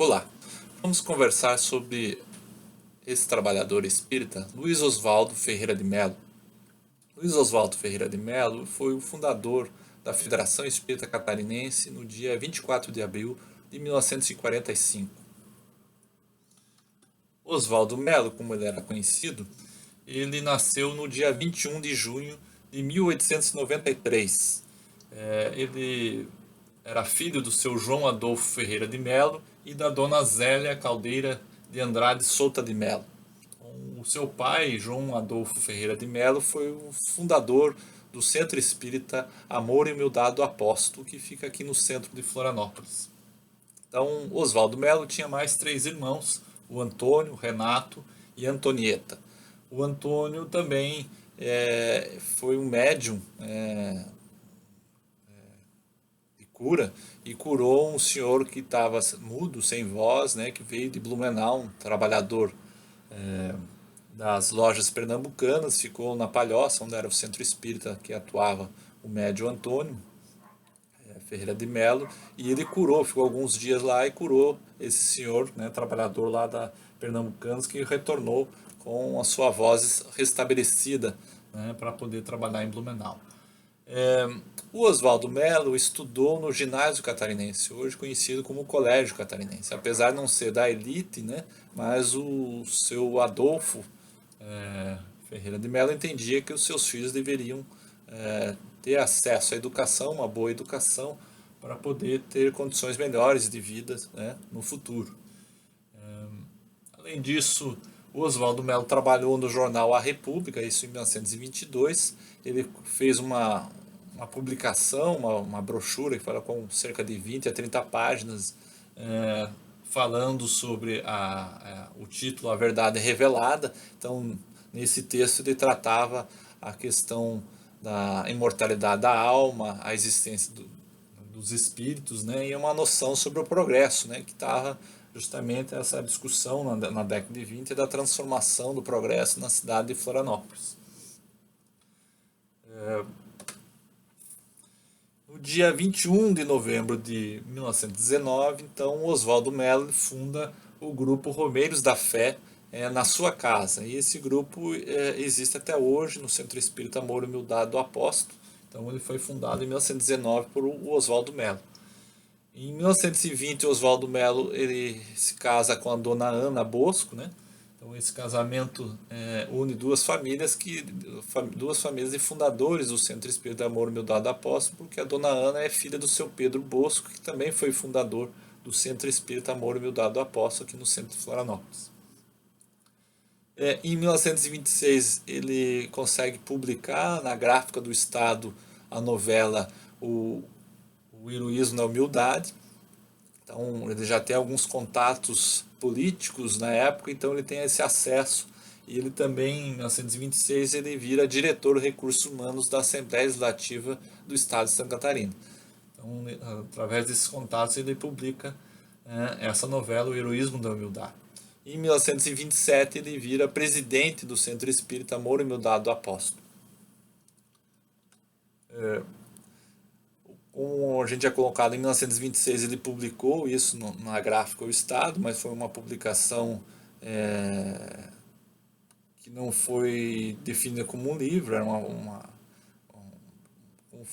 Olá, vamos conversar sobre esse trabalhador espírita, Luiz Oswaldo Ferreira de Melo. Luiz Oswaldo Ferreira de Melo foi o fundador da Federação Espírita Catarinense no dia 24 de abril de 1945. Oswaldo Melo, como ele era conhecido, ele nasceu no dia 21 de junho de 1893. Ele era filho do seu João Adolfo Ferreira de Melo e da dona Zélia Caldeira de Andrade Souta de Melo. O seu pai, João Adolfo Ferreira de Melo, foi o fundador do Centro Espírita Amor e Humildade do Apóstolo, que fica aqui no centro de Florianópolis. Então, Oswaldo Melo tinha mais 3 irmãos, o Antônio, o Renato e a Antonieta. O Antônio também foi um médium de cura e curou um senhor que estava mudo, sem voz, né, que veio de Blumenau, um trabalhador das lojas pernambucanas, ficou na Palhoça, onde era o centro espírita que atuava o médium Antônio Ferreira de Melo, e ele curou, ficou alguns dias lá e curou esse senhor, né, trabalhador lá da Pernambucanos, que retornou com a sua voz restabelecida, né, para poder trabalhar em Blumenau. O Oswaldo Melo estudou no ginásio catarinense, hoje conhecido como Colégio Catarinense, apesar de não ser da elite, né, mas o seu Adolfo Ferreira de Melo entendia que os seus filhos deveriam ter acesso à educação, uma boa educação, para poder ter condições melhores de vida, né, no futuro. Além disso, o Oswaldo Melo trabalhou no jornal A República, isso em 1922. Ele fez uma publicação, uma brochura que fala com cerca de 20 a 30 páginas, falando sobre o título A Verdade Revelada. Então, nesse texto ele tratava a questão da imortalidade da alma, a existência dos espíritos, né, e uma noção sobre o progresso, né, que estava justamente essa discussão na década de 20 da transformação do progresso na cidade de Florianópolis. No dia 21 de novembro de 1919, então, Oswaldo Melo funda o grupo Romeiros da Fé na sua casa. E esse grupo existe até hoje no Centro Espírita Amor e Humildade do Apóstolo. Então ele foi fundado em 1919 por Oswaldo Melo. Em 1920, Oswaldo Melo ele se casa com a dona Ana Bosco, né? Então esse casamento une duas famílias de fundadores do Centro Espírita Amor e Humildade do Apóstolo, porque a dona Ana é filha do seu Pedro Bosco, que também foi fundador do Centro Espírita Amor e Humildade do Apóstolo aqui no centro de Florianópolis. Em 1926 ele consegue publicar na Gráfica do Estado a novela O Heroísmo na Humildade. Então ele já tem alguns contatos políticos na época, então ele tem esse acesso. E ele também, em 1926, ele vira diretor de recursos humanos da Assembleia Legislativa do Estado de Santa Catarina. Então, através desses contatos, ele publica essa novela, O Heroísmo da Humildade. Em 1927, ele vira presidente do Centro Espírita Amor e Humildade do Apóstolo. Como a gente já colocado, em 1926 ele publicou isso na Gráfica do Estado, mas foi uma publicação que não foi definida como um livro, era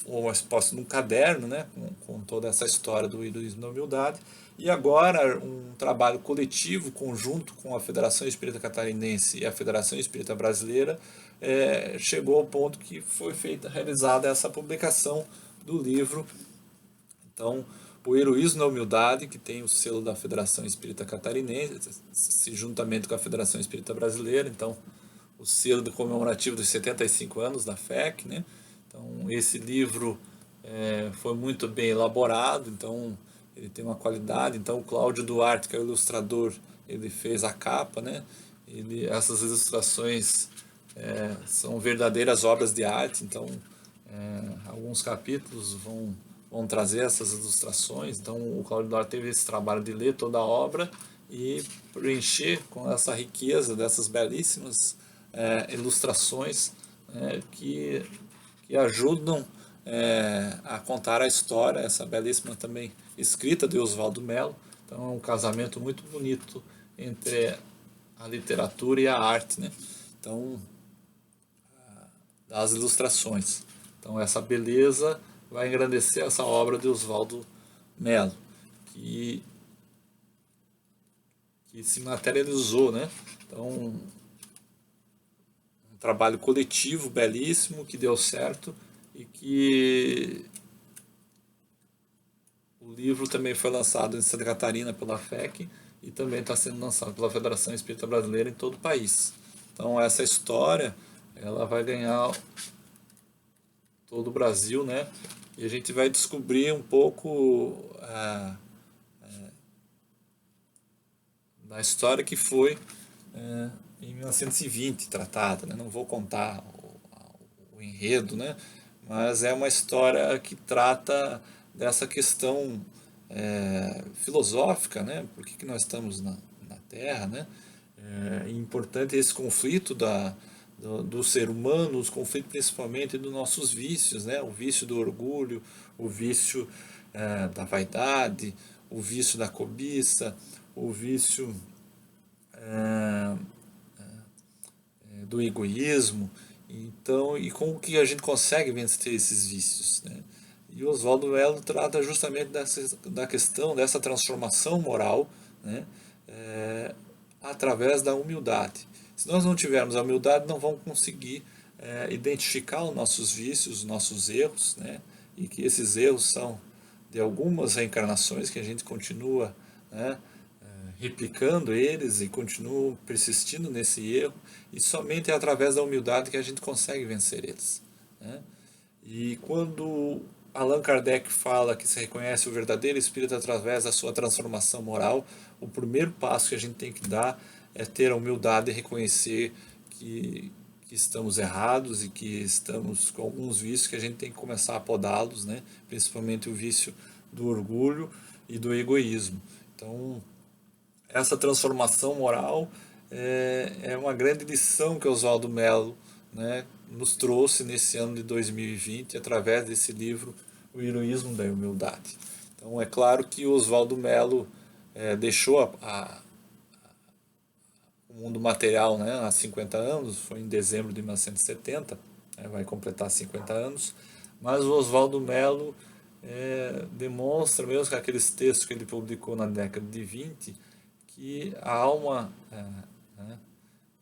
uma espécie de um caderno, né, com toda essa história do heroísmo da humildade. E agora um trabalho coletivo, conjunto com a Federação Espírita Catarinense e a Federação Espírita Brasileira, chegou ao ponto que foi realizada essa publicação do livro. Então, o Heroísmo da Humildade, que tem o selo da Federação Espírita Catarinense, juntamente com a Federação Espírita Brasileira, então o selo comemorativo dos 75 anos da FEC, né? Então, esse livro foi muito bem elaborado, então ele tem uma qualidade. Então, o Cláudio Duarte, que é o ilustrador, ele fez a capa, né? Essas ilustrações são verdadeiras obras de arte. Então, alguns capítulos vão trazer essas ilustrações. Então, o Cláudio Duarte teve esse trabalho de ler toda a obra e preencher com essa riqueza dessas belíssimas ilustrações que ajudam a contar a história, essa belíssima também escrita de Oswaldo Melo, Então é um casamento muito bonito entre a literatura e a arte, né? Então, das ilustrações. Então essa beleza vai engrandecer essa obra de Oswaldo Melo, que, que se materializou, né? Então, um trabalho coletivo belíssimo que deu certo e que o livro também foi lançado em Santa Catarina pela FEC e também está sendo lançado pela Federação Espírita Brasileira em todo o país. Então essa história ela vai ganhar todo o Brasil, né? E a gente vai descobrir um pouco da história que foi em 1920 tratada, né? Não vou contar o enredo, né? Mas é uma história que trata dessa questão filosófica, né? Por que nós estamos na Terra, né? É importante esse conflito do ser humano, os conflitos principalmente dos nossos vícios, né? O vício do orgulho, o vício da vaidade, o vício da cobiça, o vício do egoísmo. Então, e como que a gente consegue vencer esses vícios, né? E o Oswaldo Melo trata justamente da questão dessa transformação moral, né? Através da humildade. Se nós não tivermos a humildade, não vamos conseguir identificar os nossos vícios, os nossos erros, né? E que esses erros são de algumas reencarnações que a gente continua, né, replicando eles e continuam persistindo nesse erro, e somente é através da humildade que a gente consegue vencer eles, né? E quando Allan Kardec fala que se reconhece o verdadeiro espírito através da sua transformação moral, o primeiro passo que a gente tem que dar é ter a humildade e reconhecer que estamos errados e que estamos com alguns vícios que a gente tem que começar a podá-los, né? Principalmente o vício do orgulho e do egoísmo. Então, essa transformação moral é uma grande lição que Oswaldo Melo, né, nos trouxe nesse ano de 2020 através desse livro O Heroísmo da Humildade. Então é claro que Oswaldo Melo deixou o mundo material, né, há 50 anos, foi em dezembro de 1970, né, vai completar 50 anos, mas o Oswaldo Melo demonstra, mesmo com aqueles textos que ele publicou na década de 20, que a alma, né,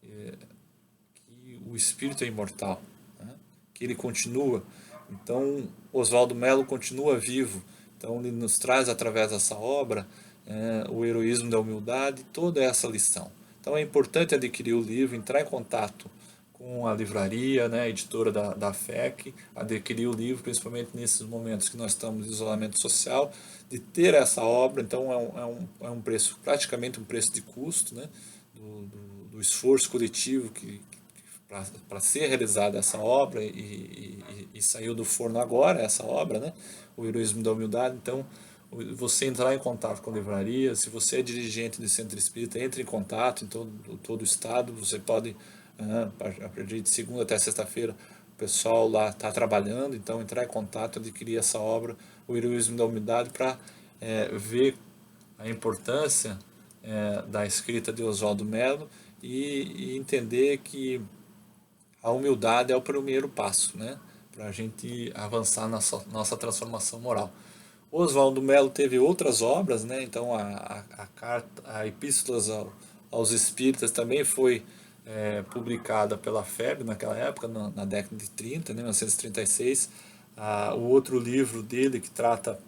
que o espírito é imortal, né, que ele continua. Então, Oswaldo Melo continua vivo. Então, ele nos traz, através dessa obra, o heroísmo da humildade, toda essa lição. Então, é importante adquirir o livro, entrar em contato com a livraria, né, a editora da FEC, adquirir o livro, principalmente nesses momentos que nós estamos em isolamento social, de ter essa obra. Então é um preço, praticamente um preço de custo, né, do esforço coletivo para ser realizada essa obra e saiu do forno agora essa obra, né, o Heroísmo da Humildade. Então, você entrar em contato com a livraria, se você é dirigente de centro espírita, entre em contato em todo o estado, você pode, a partir de segunda até sexta-feira, o pessoal lá está trabalhando, então entrar em contato, adquirir essa obra, o Heroísmo da Humildade, para ver a importância da escrita de Oswaldo Melo e entender que a humildade é o primeiro passo, né, para a gente avançar na nossa transformação moral. Oswaldo Melo teve outras obras, né? Então a Epístolas aos Espíritas também foi publicada pela FEB naquela época, na década de 30, né, 1936. O outro livro dele, que trata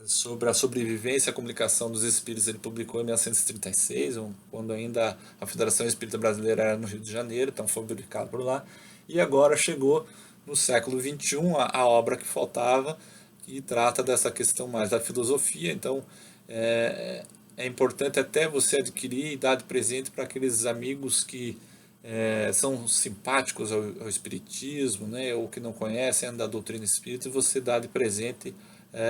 sobre a sobrevivência e a comunicação dos espíritos, ele publicou em 1936, quando ainda a Federação Espírita Brasileira era no Rio de Janeiro, então foi publicado por lá. E agora chegou no século XXI a obra que faltava, que trata dessa questão mais da filosofia. Então é importante até você adquirir e dar de presente para aqueles amigos que são simpáticos ao espiritismo, né, ou que não conhecem ainda a doutrina espírita, e você dá de presente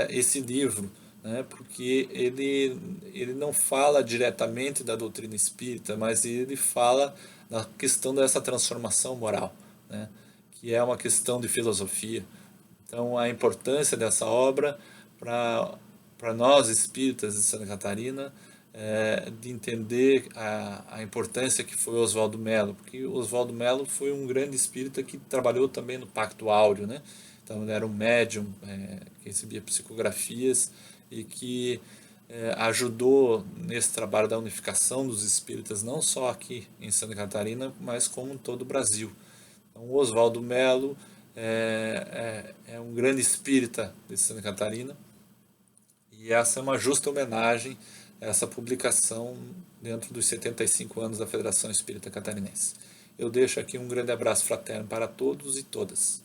esse livro, né, porque ele não fala diretamente da doutrina espírita, mas ele fala da questão dessa transformação moral, né, que é uma questão de filosofia. Então, a importância dessa obra para para nós espíritas de Santa Catarina, de entender a importância que foi Oswaldo Mello, porque Oswaldo Mello foi um grande espírita que trabalhou também no Pacto Áureo, né? Então ele era um médium que recebia psicografias e que ajudou nesse trabalho da unificação dos espíritas, não só aqui em Santa Catarina, mas como em todo o Brasil. Então, o Oswaldo Mello é um grande espírita de Santa Catarina, e essa é uma justa homenagem a essa publicação dentro dos 75 anos da Federação Espírita Catarinense. Eu deixo aqui um grande abraço fraterno para todos e todas.